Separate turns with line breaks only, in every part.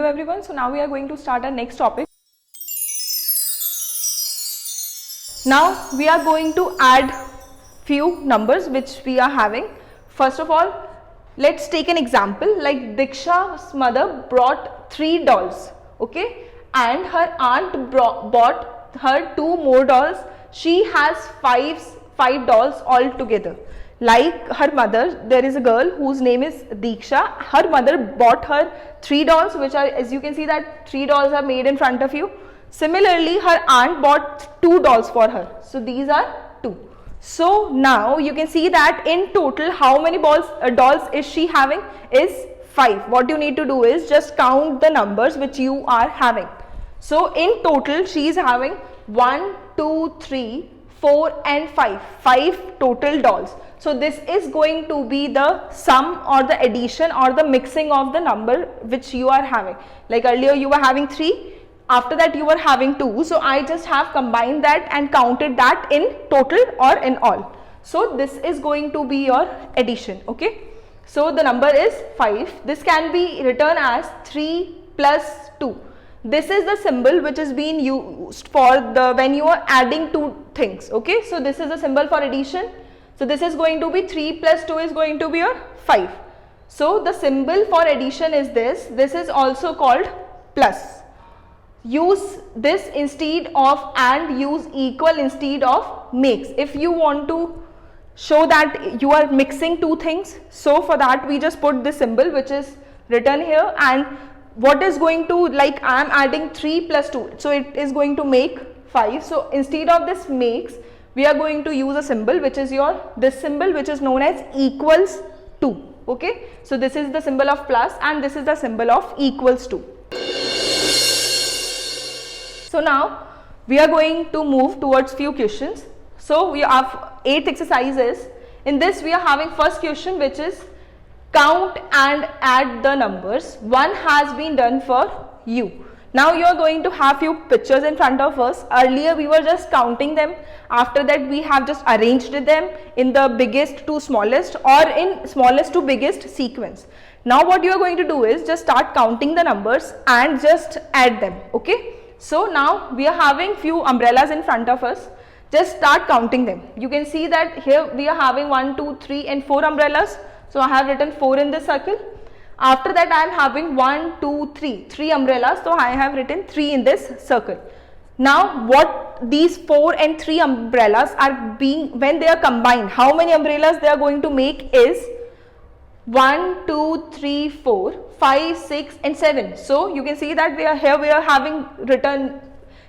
everyone. So now we are going to start our next topic. Now we are going to add few numbers which we are having. First of all, let's take an example like Diksha's mother brought 3 dolls, okay, and her aunt bought her 2 more dolls. She has 5 dolls altogether. Like her mother, there is a girl whose name is Diksha. Her mother bought her 3 dolls, which are, as you can see that 3 dolls are made in front of you. Similarly, her aunt bought 2 dolls for her. So these are 2. So now you can see that in total how many dolls is she having is 5. What you need to do is just count the numbers which you are having. So in total she is having 1, 2, 3, 4 and 5 total dolls. So this is going to be the sum or the addition or the mixing of the number which you are having. Like earlier you were having 3, after that you were having 2. So I just have combined that and counted that in total or in all. So this is going to be your addition, okay. So the number is 5. This can be written as 3 plus 2. This is the symbol which is being used for the when you are adding 2 things, okay. So this is the symbol for addition. So this is going to be 3 plus 2 is going to be your 5. So the symbol for addition is this. This is also called plus. Use this instead of and, use equal instead of makes. If you want to show that you are mixing 2 things, so for that we just put this symbol which is written here, and what is going to, like I am adding 3 plus 2, so it is going to make 5. So instead of this makes, we are going to use a symbol which is this symbol which is known as equals to, okay. So this is the symbol of plus and this is the symbol of equals to. So now we are going to move towards few questions. So we have 8 exercises. In this we are having first question which is count and add the numbers. One has been done for you. Now you are going to have few pictures in front of us. Earlier we were just counting them. After that we have just arranged them in the biggest to smallest or in smallest to biggest sequence. Now what you are going to do is just start counting the numbers and just add them, okay. So now we are having few umbrellas in front of us. Just start counting them. You can see that here we are having 1, 2, 3 and 4 umbrellas. So I have written 4 in this circle. After that I am having 1, 2, 3 umbrellas. So I have written 3 in this circle. Now what these 4 and 3 umbrellas are being, when they are combined, how many umbrellas they are going to make is 1, 2, 3, 4, 5, 6 and 7. So you can see that we are having written,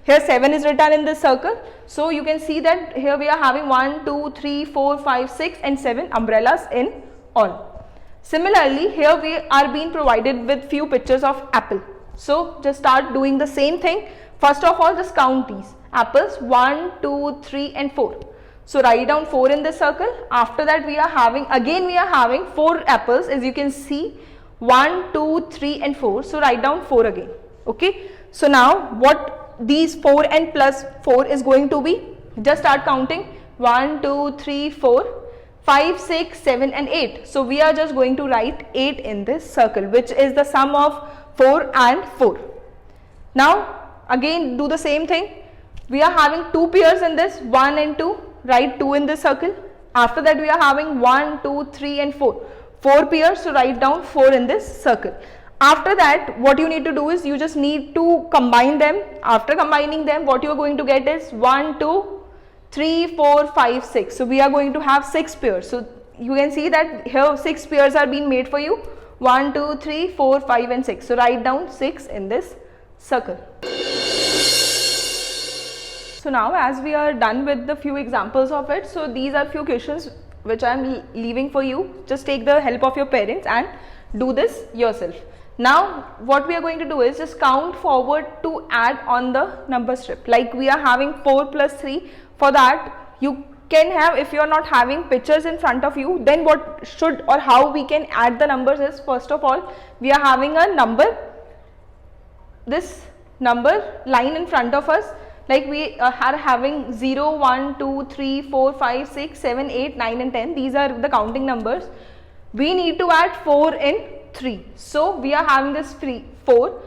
here 7 is written in this circle. So you can see that here we are having 1, 2, 3, 4, 5, 6 and 7 umbrellas in all. Similarly, here we are being provided with few pictures of apple. So just start doing the same thing. First of all, just count these apples 1, 2, 3 and 4. So write down 4 in this circle. After that we are having 4 apples, as you can see, 1, 2, 3 and 4. So write down 4 again, okay. So now what these 4 and plus 4 is going to be, just start counting 1, 2, 3, 4, 5, 6, 7 and 8. So we are just going to write 8 in this circle, which is the sum of 4 and 4. Now again do the same thing. We are having 2 pairs in this, 1 and 2, write 2 in this circle. After that we are having 1, 2, 3 and 4 pairs, so write down 4 in this circle. After that what you need to do is you just need to combine them. After combining them, what you are going to get is 1, 2, 3, 4, 5, 6. So we are going to have 6 pairs. So you can see that here 6 pairs are being made for you, 1, 2, 3, 4, 5 and 6. So write down 6 in this circle. So now as we are done with the few examples of it, so these are few questions which I am leaving for you. Just take the help of your parents and do this yourself. Now what we are going to do is just count forward to add on the number strip. Like we are having 4 plus 3. For that you can have, if you are not having pictures in front of you, then what should or how we can add the numbers is, first of all we are having a number, this number line in front of us. Like we are having 0, 1, 2, 3, 4, 5, 6, 7, 8, 9 and 10. These are the counting numbers. We need to add 4 in 3. So we are having this 4.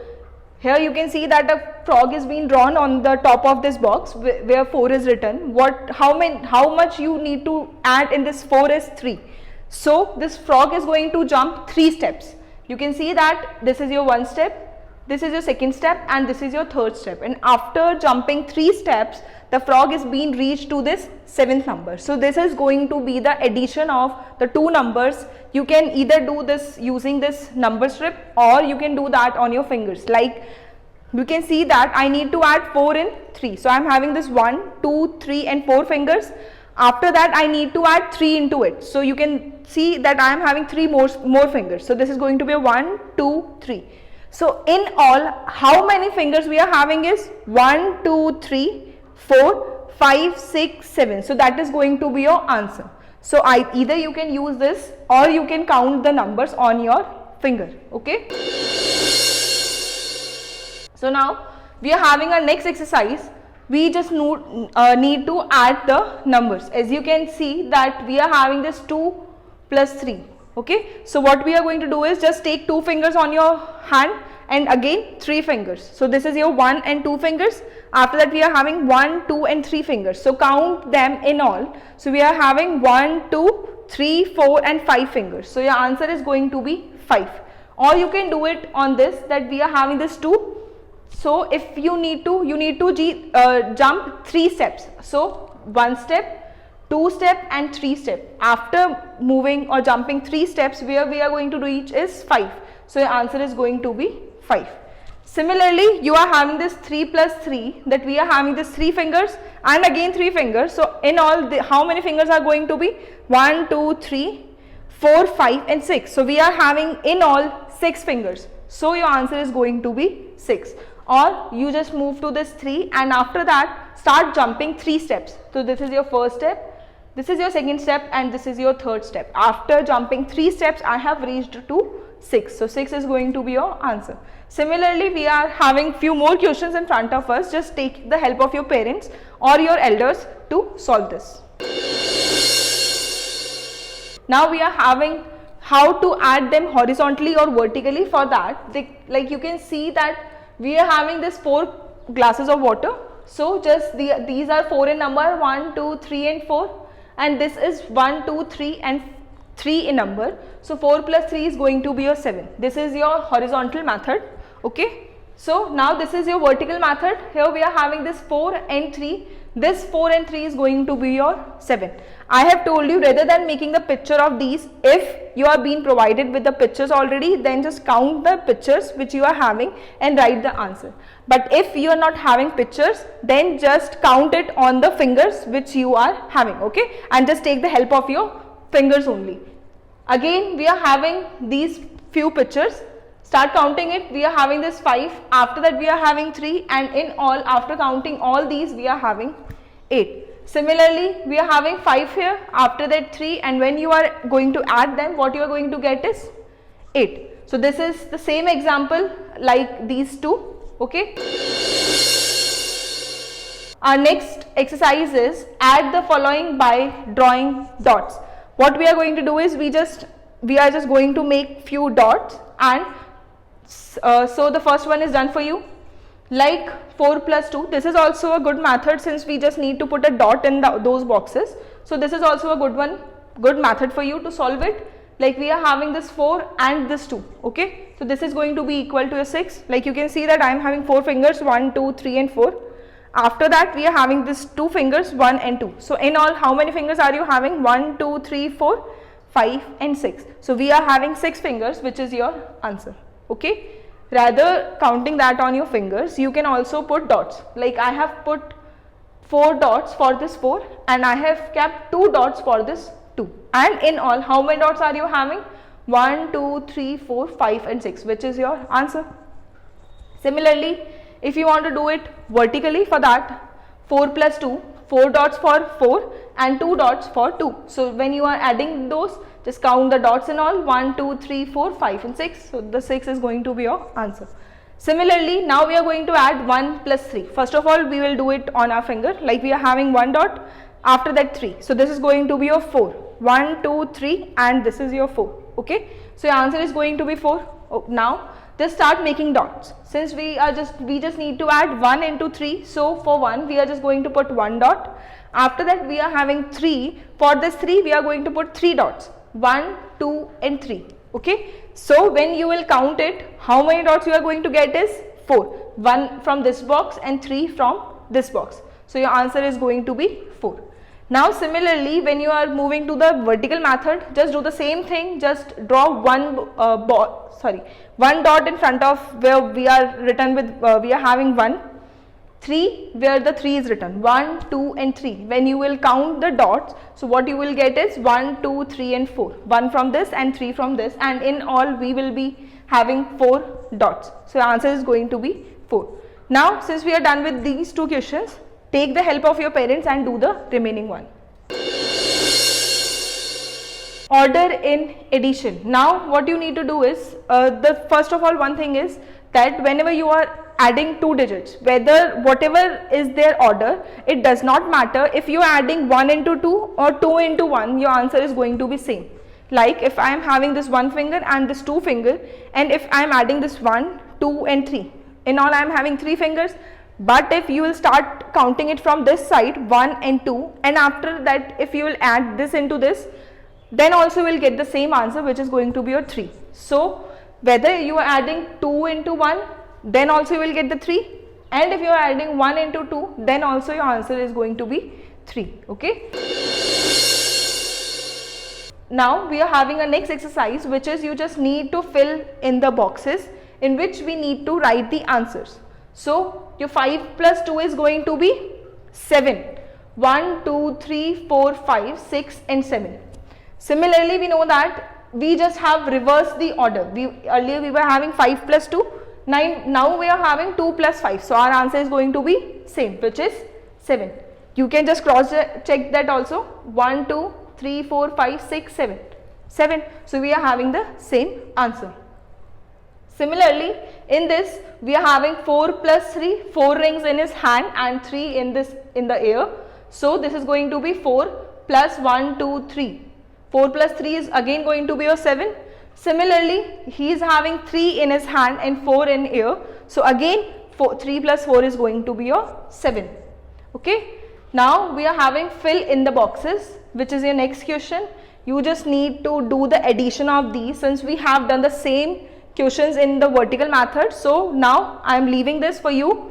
Here you can see that a frog is being drawn on the top of this box where 4 is written. How much you need to add in this 4 is 3. So this frog is going to jump 3 steps. You can see that this is your 1 step, this is your 2nd step, and this is your 3rd step. And after jumping 3 steps, the frog is being reached to this 7th number. So this is going to be the addition of the 2 numbers. You can either do this using this number strip, or you can do that on your fingers. Like you can see that I need to add 4 and 3. So I am having this 1, 2, 3 and 4 fingers. After that I need to add 3 into it. So you can see that I am having 3 more fingers. So this is going to be a 1, 2, 3. So in all, how many fingers we are having is 1, 2, 3, 4, 5, 6, 7. So that is going to be your answer. So either you can use this or you can count the numbers on your finger. Okay. So now we are having our next exercise. We just need to add the numbers. As you can see that we are having this 2 plus 3. Okay. So what we are going to do is just take 2 fingers on your hand and again 3 fingers. So this is your 1 and 2 fingers. After that we are having 1, 2 and 3 fingers. So count them in all. So we are having 1, 2, 3, 4 and 5 fingers. So your answer is going to be 5. Or you can do it on this, that we are having this 2. So if you need to jump 3 steps. So 1 step, 2 step and 3 step. After moving or jumping 3 steps, where we are going to reach is 5. So your answer is going to be 5. Similarly, you are having this 3 plus 3, that we are having this 3 fingers and again 3 fingers. So in all, how many fingers are going to be? 1, 2, 3, 4, 5 and 6. So we are having in all 6 fingers. So your answer is going to be 6. Or you just move to this 3 and after that start jumping 3 steps. So this is your first step, this is your second step and this is your third step. After jumping 3 steps, I have reached to 6. So 6 is going to be your answer. Similarly, we are having few more questions in front of us. Just take the help of your parents or your elders to solve this. Now we are having how to add them horizontally or vertically. For that, like you can see that we are having this 4 glasses of water. So just these are 4 in number, 1, 2, 3 and 4, and this is 1, 2, 3 and 3 in number. So 4 plus 3 is going to be your 7. This is your horizontal method. Okay. So now this is your vertical method. Here we are having this 4 and 3. This 4 and 3 is going to be your 7. I have told you, rather than making the picture of these, if you are being provided with the pictures already, then just count the pictures which you are having and write the answer. But if you are not having pictures, then just count it on the fingers which you are having. Okay. And just take the help of your fingers only. Again we are having these few pictures. Start counting it. We are having this 5. After that we are having 3, and in all, after counting all these, we are having 8. Similarly, we are having 5 here, after that 3, and when you are going to add them, what you are going to get is 8. So this is the same example like these two. Okay. Our next exercise is add the following by drawing dots. What we are going to do is we are just going to make few dots, and so the first one is done for you. Like 4 plus 2, this is also a good method, since we just need to put a dot in those boxes. So this is also a good method for you to solve it. Like we are having this 4 and this 2. Okay. So this is going to be equal to a 6. Like you can see that I am having 4 fingers, 1, 2, 3 and 4. After that we are having this 2 fingers, 1 and 2. So in all, how many fingers are you having? 1, 2, 3, 4, 5 and 6. So we are having 6 fingers, which is your answer. Okay. Rather counting that on your fingers, you can also put dots. Like I have put 4 dots for this 4 and I have kept 2 dots for this 2. And in all, how many dots are you having? 1, 2, 3, 4, 5 and 6, which is your answer. Similarly, if you want to do it vertically, for that 4 plus 2, 4 dots for 4 and 2 dots for 2. So when you are adding those, just count the dots in all, 1, 2, 3, 4, 5 and 6. So the 6 is going to be your answer. Similarly, now we are going to add 1 plus 3. First of all, we will do it on our finger. Like we are having 1 dot, after that 3. So this is going to be your 4. 1, 2, 3 and this is your 4. Okay. So your answer is going to be 4. Oh, now just start making dots. Since we just need to add 1 into 3, so for 1 we are just going to put 1 dot. After that we are having 3. For this 3 we are going to put 3 dots, 1, 2 and 3. Okay, so when you will count it, how many dots you are going to get is 4. 1 from this box and 3 from this box. So your answer is going to be 4. Now similarly, when you are moving to the vertical method, just do the same thing. Just draw one dot in front of where we are written with we are having 1, 3 where the 3 is written, 1, 2 and 3. When you will count the dots, so what you will get is 1, 2, 3 and 4. 1 from this and 3 from this, and in all we will be having 4 dots. So the answer is going to be 4. Now since we are done with these two questions, take the help of your parents and do the remaining one. Order in addition. Now what you need to do is, the first of all, one thing is that whenever you are adding two digits, whatever is their order, it does not matter if you are adding 1 into 2 or 2 into 1, your answer is going to be same. Like if I am having this 1 finger and this 2 finger, and if I am adding this 1, 2 and 3, in all I am having 3 fingers. But if you will start counting it from this side, 1 and 2, and after that if you will add this into this, then also will get the same answer, which is going to be your 3. So whether you are adding 2 into 1, then also you will get the 3, and if you are adding 1 into 2, then also your answer is going to be 3. Okay. Now we are having a next exercise, which is you just need to fill in the boxes in which we need to write the answers. So your 5 plus 2 is going to be 7. 1, 2, 3, 4, 5, 6 and 7. Similarly, we know that we just have reversed the order. Earlier we were having 5 plus 2, 9. Now we are having 2 plus 5. So our answer is going to be same, which is 7. You can just cross check that also. 1, 2, 3, 4, 5, 6, 7. 7. So we are having the same answer. Similarly, in this we are having 4 plus 3, 4 rings in his hand and 3 in the air. So this is going to be 4 plus 1, 2, 3. 4 plus 3 is again going to be your 7. Similarly, he is having 3 in his hand and 4 in air. So again 3 plus 4 is going to be your 7. Okay. Now we are having fill in the boxes, which is your next question. You just need to do the addition of these, since we have done the same questions in the vertical method. So now I am leaving this for you